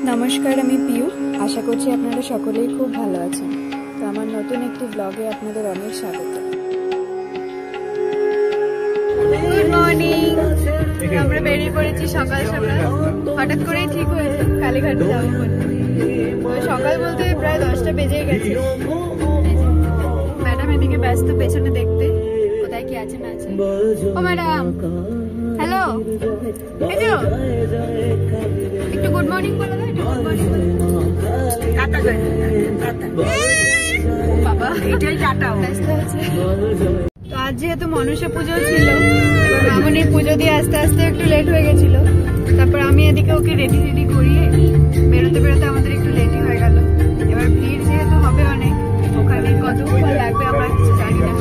নমস্কার, আমি পিউ। আশা করছি আপনারা সকলেই খুব ভালো আছেন। তো আমার নতুন একটি ব্লগে আপনাদের অনেক স্বাগত। Good morning. আমরা বেরিয়ে পড়েছি সকাল সকাল। হঠাৎ করেই ঠিক হয়েছে কালীঘাটে যাবো বলে। সকাল বলতে প্রায় 10টা বেজে গেছে। ম্যাডাম এদিকে ব্যস্ত পেছনে দেখতে কোথায় কি আছে না আছে। ও ম্যাডাম, হ্যালো, একটু গুড মর্নিং বলে দাও। একটু গুড মর্নিং বলে বাবা, এটাই টাটাও ব্যস্ত আছে। তো আজ যেহেতু মনসা পুজো ছিল, এবার মামনির পুজো দিয়ে আস্তে আস্তে একটু লেট হয়ে গেছিল। তারপর আমি এদিকে ওকে রেডি করিয়ে বেরোতে বেরোতে আমাদের একটু লেটই হয়ে গেল। এবার ভিড় যেহেতু হবে অনেক, ওখানে কতক্ষণ লাগবে আমরা কিছু জানি না।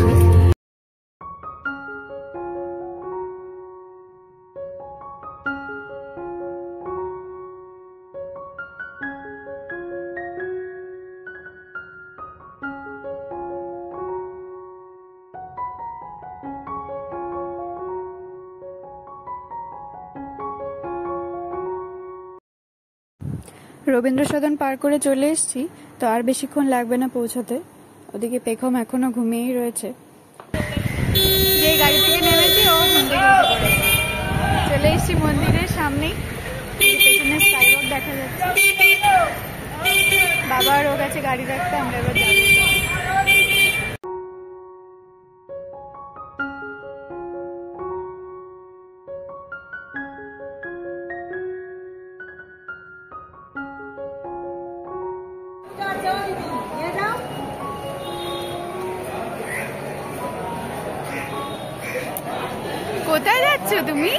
রবীন্দ্র সদন পার করে চলে এসেছি, তো আর বেশিক্ষণ লাগবে না পৌঁছতে। ওদিকে পেখম এখনো ঘুমিয়েই রয়েছে। যে গাড়ি থেকে নেমেছি ও চলে এসেছি মন্দিরের সামনেই। পেছনে স্কাইওয়াক দেখা যাচ্ছে। বাবা আর ওর কাছে গাড়ি রাখতে আমরা এবার যাবো। কোথায় যাচ্ছ তুমি?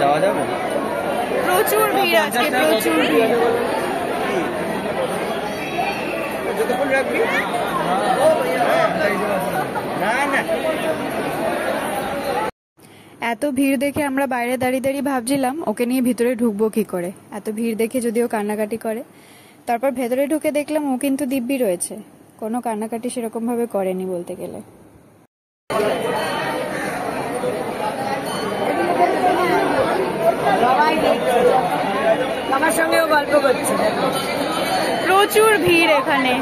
যাওয়া যাবে? প্রচুর ভিড় আজকে, প্রচুর ভিড়। এত ভিড় দেখে আমরা বাইরে দাঁড়িয়ে দাঁড়িয়ে ভাবছিলাম ওকে নিয়ে ভিতরে ঢুকবো কি করে। এত ভিড় দেখে যদিও কান্নাকাটি করে। তারপর ভেতরে ঢুকে দেখলাম ও কিন্তু দিব্যি রয়েছে, কোনো কান্নাকাটি সেরকম ভাবে করেনি বলতে গেলে। আমার সঙ্গেও গল্প করছে। প্রচুর ভিড় এখানে,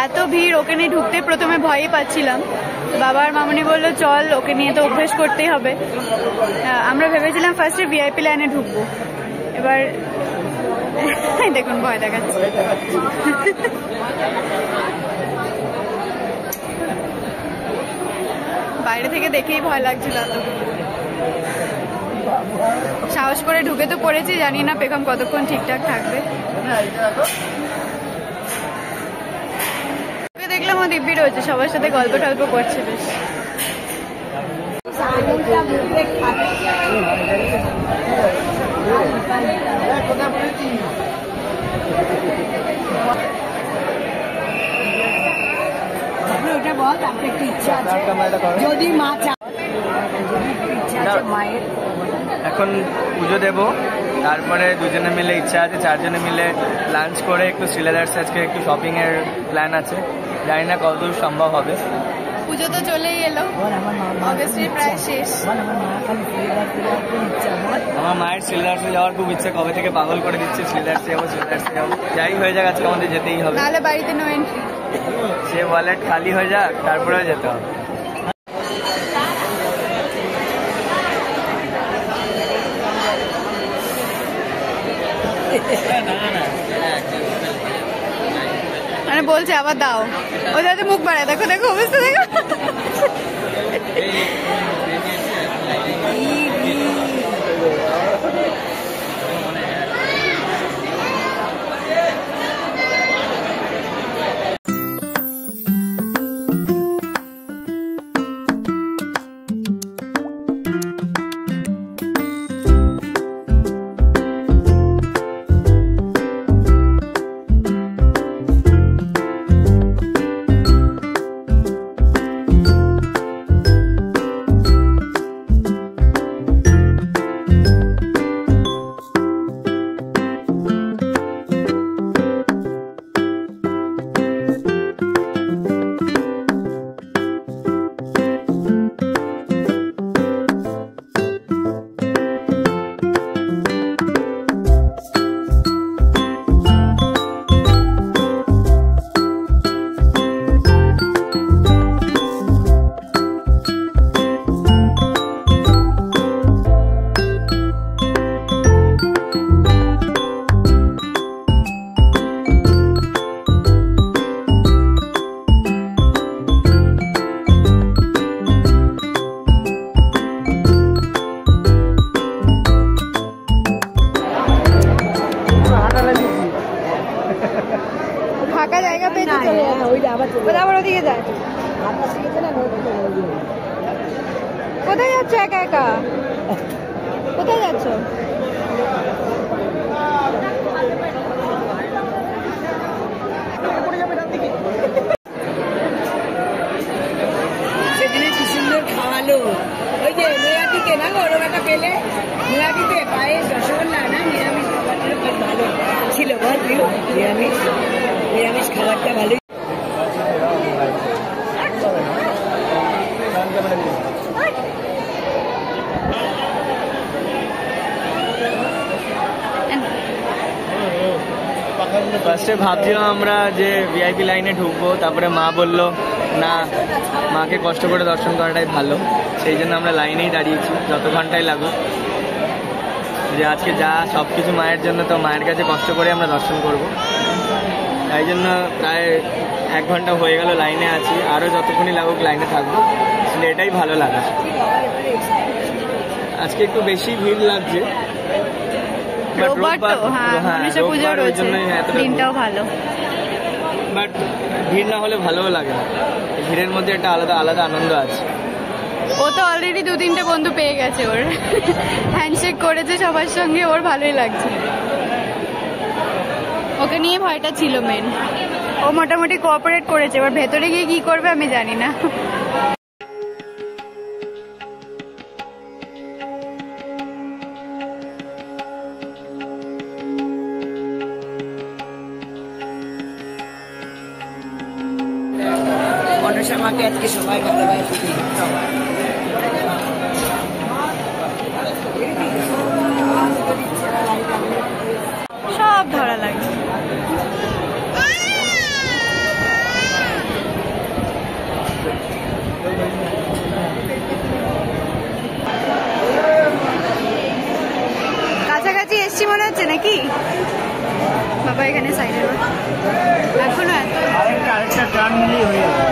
এত ভিড়। ওকে নিয়ে ঢুকতে প্রথমে ভয়ই পাচ্ছিলাম। বাবার মামনি বললো চল, ওকে নিয়ে তো অভ্যেস করতেই হবে। আমরা ভেবেছিলাম ফার্স্টে ভিআইপি লাইনে ঢুকবো। এবার দেখুন ভয় দেখাচ্ছে। বাইরে থেকে দেখেই ভয় লাগছিল। সাহস করে ঢুকে তো পড়েছি, জানি না পেখম কতক্ষণ ঠিকঠাক থাকবে। দেখলাম ও দিব্যি রয়েছে, সবার সাথে গল্প টল্প করছে বেশ। ওটা বল, তারপরে একটু ইচ্ছা আছে যদি মা চায়। এখন পুজো দেব, তারপরে দুজনে মিলে ইচ্ছা আছে 4 জনে মিলে লাঞ্চ করে একটু শ্রীলেদার্স আজকে একটু শপিং এর প্ল্যান আছে। জানি না কতদূর সম্ভব হবে। পুজো তো চলেই এলো, অবভিয়াসলি প্রায় শেষ। আমার মায়ের শ্রীলেদার্সে যাওয়ার খুব ইচ্ছে, কবে থেকে পাগল করে দিচ্ছে শ্রীলেদার্সে যাবো শ্রীলেদার্সে যাবো। যাই হয়ে যাক আজকে আমাদের যেতেই হবে, নাহলে বাড়িতে নো এন্ট্রি। সে ওয়ালেট খালি হয়ে যাক তারপরেও যেতে হবে। বলছে আবার দাও, ও যাতে মুখ বাড়ায়। দেখো দেখো অবস্থা দেখো। ফাঁকা জায়গা পেয়েছে চলে যাচ্ছে, আবার ওদিকে যায়। কোথায় যাচ্ছ একা একা? কোথায় যাচ্ছ? সেদিনে কি সুন্দর খাওয়ালো। ওই যে নৈহাটিতে না ওরকম একটা পেলে, নৈহাটিতে পায়েস রসগোল্লা না, নিরামিষ খাবারটা বেশ ভালো ছিল। বল নিরামিষ খাবারটা ভালোই। ফার্স্টে ভাবছিলাম আমরা যে ভিআইপি লাইনে ঢুকবো, তারপরে মা বলল না, মাকে কষ্ট করে দর্শন করাটাই ভালো। সেই জন্য আমরা লাইনেই দাঁড়িয়েছি, যত ঘন্টায় লাগুক। যে আজকে যা সব কিছু মায়ের জন্য, তো মায়ের কাছে কষ্ট করে আমরা দর্শন করব। তাই জন্য প্রায় 1 ঘন্টা হয়ে গেল লাইনে আছি, আরও যতক্ষণই লাগুক লাইনে থাকবো। আসলে এটাই ভালো লাগা। আজকে একটু বেশি ভিড় লাগছে, দিনটাও ভালো, বাট ভিড় না হলে ভালোও লাগে না। ভিড়ের মধ্যে একটা আলাদা আলাদা আনন্দ আছে। ও তো অলরেডি 2-3টে বন্ধু পেয়ে গেছে, ওর হ্যান্ডশেক করেছে সবার সঙ্গে, ওর ভালোই লাগছে। ওকে নিয়ে ভয়টা ছিল মেন। ও মোটামুটি কোঅপারেট করেছে, এবার ভেতরে গিয়ে কি করবে আমি জানি না। মনসা মাকে আজকে সবাই ভালোবাসে। সব ধরা লাগে। কাছাকাছি এসছি মনে হচ্ছে নাকি? বাবা এখানে সাইডে এখনো আরেকটা টার্ন নিলেই হয়ে যাবে।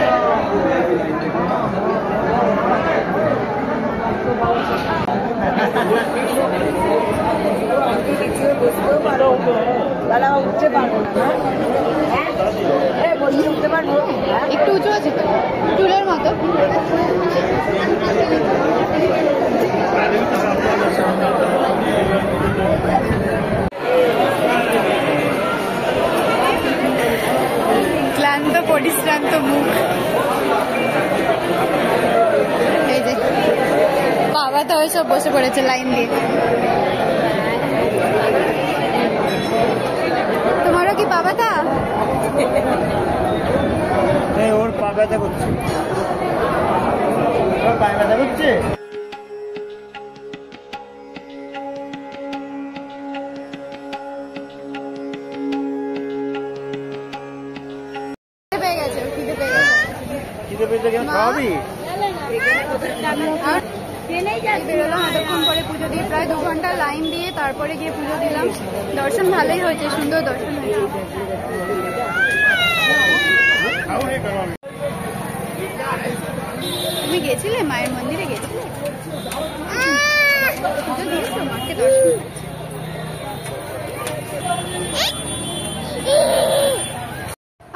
একটু উঁচু আছে তো, টুলের মতো। ক্লান্ত পরিশ্রান্ত মুখ। এই যে বাবা তো ওইসব বসে পড়েছে লাইন দিয়ে। তোমারও কি পা ব্যথা? ওর পা ব্যথা করছে, ওর পায়ে ব্যথা করছে। এতক্ষণ পরে পুজো দিয়ে প্রায় 2 ঘন্টা লাইন দিয়ে তারপরে গিয়ে পুজো দিলাম। দর্শন ভালোই হয়েছে, সুন্দর দর্শন হয়েছে। তুমি গেছিলে মায়ের মন্দিরে গেছিলে? পুজো দিয়েছো মাকে দর্শন?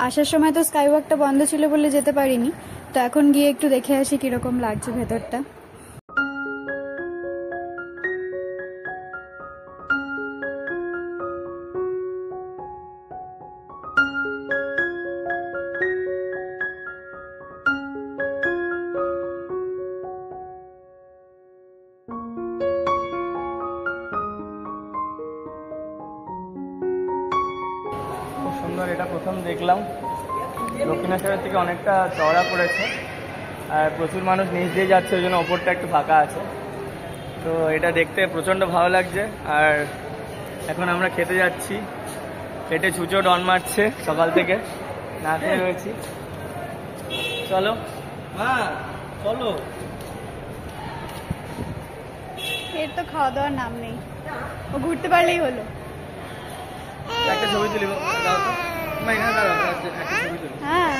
আসার সময় তো স্কাই ওয়াকটা বন্ধ ছিল বলে যেতে পারিনি, তো এখন গিয়ে একটু দেখে আসি কিরকম লাগছে ভেতরটা। সুন্দর, এটা প্রথম দেখলাম। দক্ষিণেশ্বরের থেকে অনেকটা চওড়া পড়েছে আর প্রচুর মানুষ নিচ দিয়ে যাচ্ছে, ওই জন্য ওপরটা একটু ফাঁকা আছে। তো এটা দেখতে প্রচণ্ড ভালো লাগছে। আর এখন আমরা খেতে যাচ্ছি, পেটে ছুঁচো ডন মারছে সকাল থেকে, না খেয়ে রয়েছি। চলো হ্যাঁ চলো। এর তো খাওয়া দাওয়ার নাম নেই, ও ঘুরতে পারলেই হলো। একটা ছবি তুলিব, দাও তো মাইনা, দাঁড়াও একটা ছবি তুলি। হ্যাঁ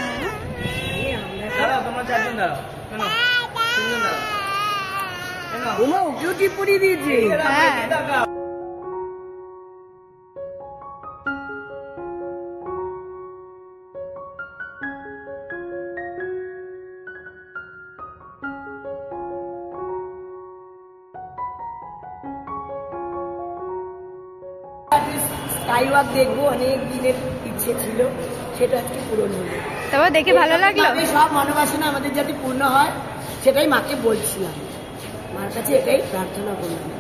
দাঁড়াও, তোমরা চারজন দাঁড়াও, কেন তিনজন দাঁড়াও, কেন ওকেও টিপ পরিয়ে দিয়েছে। হ্যাঁ স্কাই ওয়াক দেখবো, অনেক দিনের ইচ্ছে ছিল, সেটা আজকে পূরণ হলো। তারপর দেখে ভালো লাগলো। সব মনোবাসনা আমাদের যাতে পূর্ণ হয় সেটাই মাকে বলছিলাম, মার কাছে এটাই প্রার্থনা করলাম,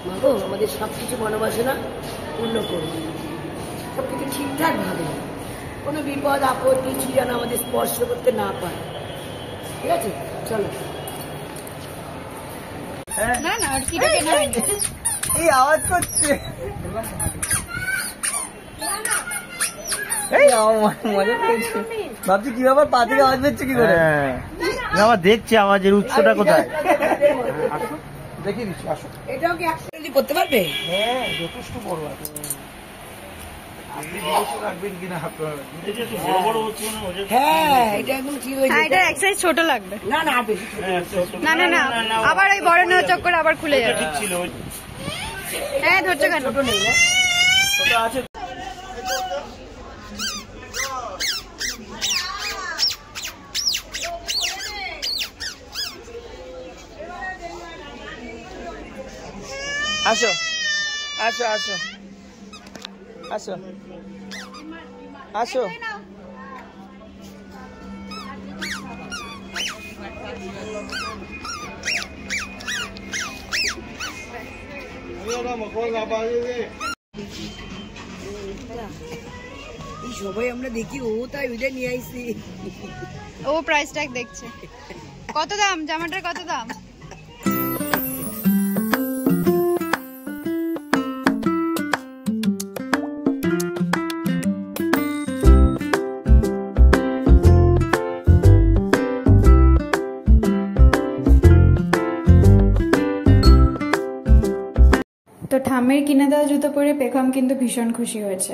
মা গো আমাদের সবকিছু মনোবাসনা পূর্ণ করুন, সবকিছু ঠিকঠাক ভাবে, কোনো বিপদ আপদ কিছু যেন আমাদের স্পর্শ করতে না পারে। ঠিক আছে, চলো। না না আর কিটা কেনা হয়নি। এই আওয়াজ করছে, এই মজা পেয়েছি, ভাবছি কি ব্যাপার পা থেকে আওয়াজ পেয়েছে কি করে। আমার দেখছি আওয়াজের উৎসটা কোথায়। দেখি দিচ্ছি, আসো। এটাও কি একসাথে করতে পারবে? হ্যাঁ যথেষ্ট বড় আছে। আপনি বিবেচনা রাখবেন কিনা আপনারা, এটা একটু বড় বড় হচ্ছে না? হ্যাঁ, এটা একদম ঠিক হয়েছে। হ্যাঁ এটা এক সাইজ ছোট লাগবে। না না বেশি না না না আবার ওই বড় নেওয়ার চক্করে আবার খুলে যাবে। ঠিক ছিল। হ্যাঁ ধরছো কেন? ছোট নেই না? ছোট আছে। আসো আসো আসো আসো আসো। এই সবাই আমরা দেখি, ও তাই ওইটা নিয়ে আইসি। ও প্রাইস ট্যাগ দেখছে। কত দাম জামাটার, কত দাম? তো ঠাম্মির কিনে দেওয়া জুতো পরে পেখম কিন্তু ভীষণ খুশি হয়েছে,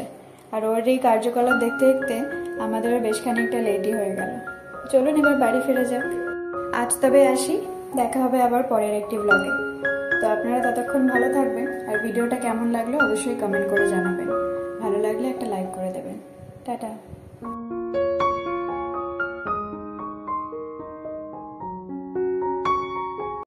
আর ওর এই কার্যকলাপ দেখতে দেখতে আমাদেরও বেশ খানিকটা লেটই হয়ে গেল। চলুন এবার বাড়ি ফিরে যাক। আজ তবে আসি, দেখা হবে আবার পরের একটি ব্লগে। তো আপনারা ততক্ষণ ভালো থাকবেন, আর ভিডিওটা কেমন লাগলো অবশ্যই কমেন্ট করে জানাবেন। ভালো লাগলে একটা লাইক করে দেবেন। টাটা।